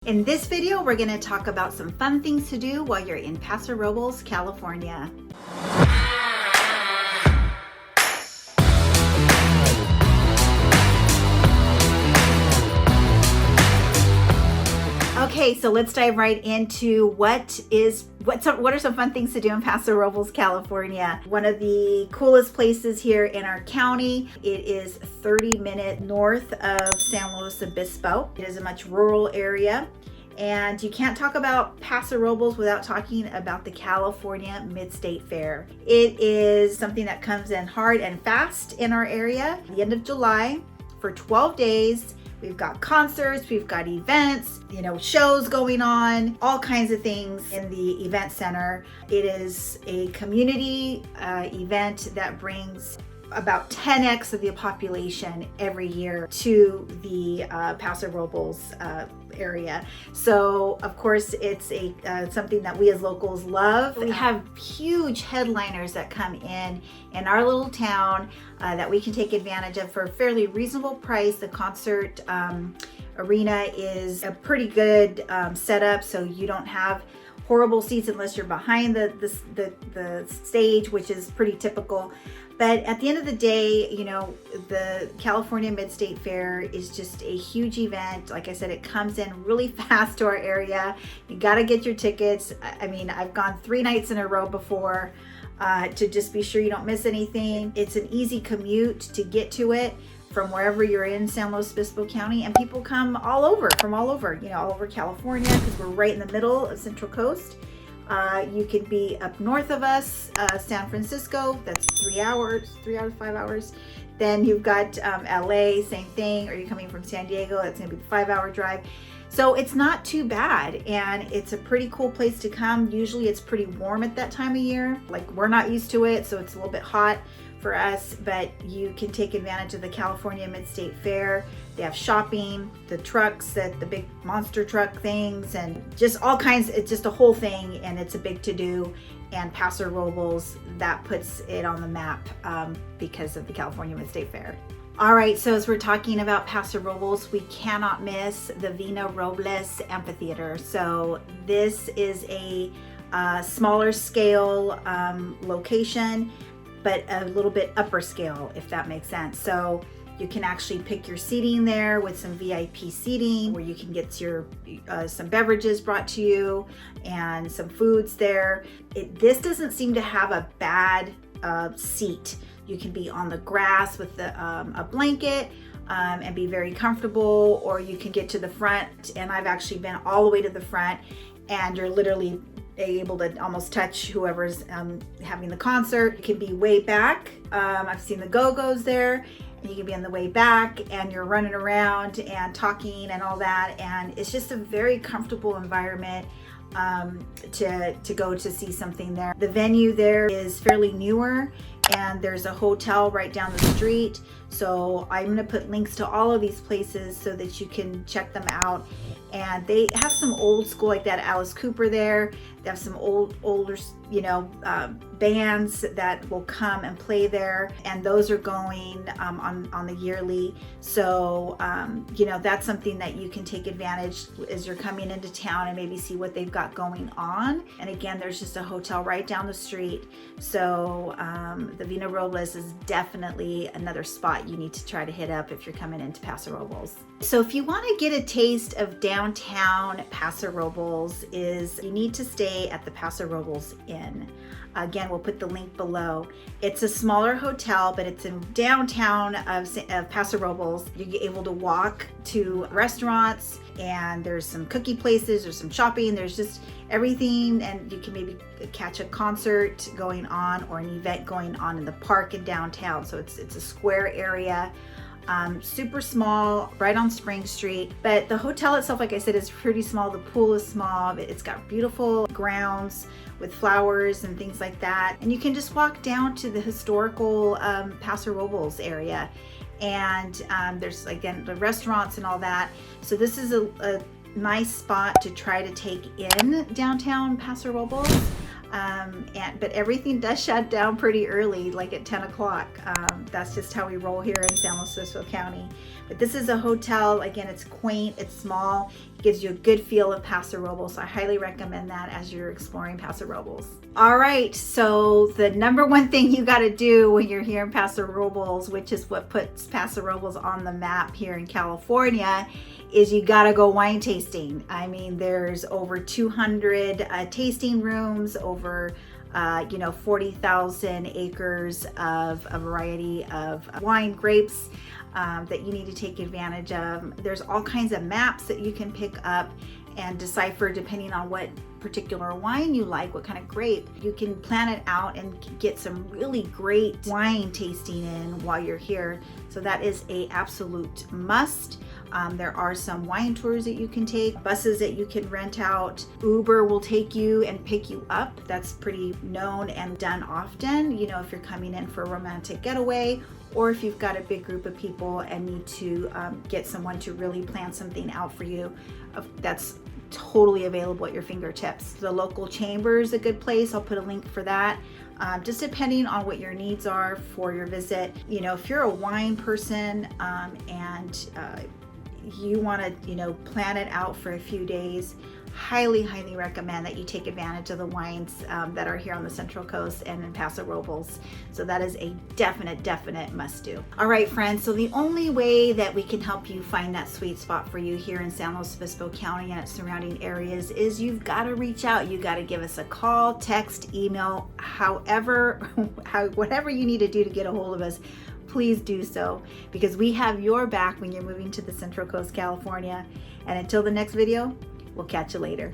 In this video, we're going to talk about some fun things to do while you're in Paso Robles, California. Okay, so let's dive right into what are some fun things to do in Paso Robles, California. One of the coolest places here in our county. It is 30 minutes north of San Luis Obispo. It is a much rural area. And you can't talk about Paso Robles without talking about the California MidState Fair. It is something that comes in hard and fast in our area. At the end of July for 12 days. We've got concerts, we've got events, shows going on, all kinds of things in the event center. It is a community event that brings about 10x of the population every year to the Paso Robles area. So of course it's something that we as locals love. We have huge headliners that come in our little town that we can take advantage of for a fairly reasonable price. The concert arena is a pretty good setup, so you don't have horrible seats unless you're behind the stage, which is pretty typical. But at the end of the day, the California MidState Fair is just a huge event. Like I said, it comes in really fast to our area. You got to get your tickets. I mean, I've gone 3 nights in a row before to just be sure you don't miss anything. It's an easy commute to get to it from wherever you're in San Luis Obispo County, and people come from all over California, because we're right in the middle of Central Coast. You can be up north of us, San Francisco, that's 3 hours, 5 hours. Then you've got LA, same thing. Or you're coming from San Diego, that's gonna be the 5-hour drive. So it's not too bad, and it's a pretty cool place to come. Usually it's pretty warm at that time of year. Like, we're not used to it, so it's a little bit hot for us, but you can take advantage of the California MidState Fair. They have shopping, the trucks, the big monster truck things, and just all kinds. It's just a whole thing, and it's a big to-do. And Paso Robles, that puts it on the map because of the California MidState Fair. All right, so as we're talking about Paso Robles, we cannot miss the Vina Robles Amphitheater. So this is a smaller scale location, but a little bit upper scale, if that makes sense. So you can actually pick your seating there with some VIP seating, where you can get your some beverages brought to you and some foods there. This doesn't seem to have a bad seat. You can be on the grass with a blanket and be very comfortable, or you can get to the front. And I've actually been all the way to the front, and you're literally able to almost touch whoever's having the concert. You can be way back. I've seen the Go-Go's there, and you can be on the way back, and you're running around and talking and all that. And it's just a very comfortable environment to go to see something there. The venue there is fairly newer, and there's a hotel right down the street. So I'm going to put links to all of these places so that you can check them out. And they have some old school, like that Alice Cooper there. They have some older, bands that will come and play there, and those are going on the yearly. So that's something that you can take advantage as you're coming into town and maybe see what they've got going on. And again, there's just a hotel right down the street. So the Vina Robles is definitely another spot you need to try to hit up if you're coming into Paso Robles. So if you want to get a taste of downtown Paso Robles, you need to stay at the Paso Robles Inn. Again, we'll put the link below. It's a smaller hotel, but it's in downtown of Paso Robles. You're able to walk to restaurants, and there's some cookie places, there's some shopping, there's just everything, and you can maybe catch a concert going on or an event going on in the park in downtown. So it's a square area. Super small, right on Spring Street. But the hotel itself, like I said, is pretty small. The pool is small. It's got beautiful grounds with flowers and things like that. And you can just walk down to the historical Paso Robles area. And there's, again, the restaurants and all that. So this is a nice spot to try to take in downtown Paso Robles. But everything does shut down pretty early, like at 10 o'clock. That's just how we roll here in San Luis Obispo County. But this is a hotel. Again, it's quaint, it's small. It gives you a good feel of Paso Robles. So I highly recommend that as you're exploring Paso Robles. All right, so the number one thing you got to do when you're here in Paso Robles, which is what puts Paso Robles on the map here in California, is you got to go wine tasting. I mean, there's over 200 tasting rooms, over 40,000 acres of a variety of wine, grapes that you need to take advantage of. There's all kinds of maps that you can pick up and decipher depending on what particular wine you like, what kind of grape. You can plan it out and get some really great wine tasting in while you're here. So that is a absolute must. There are some wine tours that you can take, buses that you can rent out. Uber will take you and pick you up. That's pretty known and done often, if you're coming in for a romantic getaway, or if you've got a big group of people and need to get someone to really plan something out for you. That's totally available at your fingertips. The local chamber is a good place. I'll put a link for that. Just depending on what your needs are for your visit. If you're a wine person and you want to plan it out for a few days, highly recommend that you take advantage of the wines that are here on the Central Coast and in Paso Robles. So that is a definite must do. All right, friends, so the only way that we can help you find that sweet spot for you here in San Luis Obispo County and its surrounding areas is you've got to reach out. You got to give us a call, text, email, whatever you need to do to get a hold of us. Please do so, because we have your back when you're moving to the Central Coast, California. And until the next video, we'll catch you later.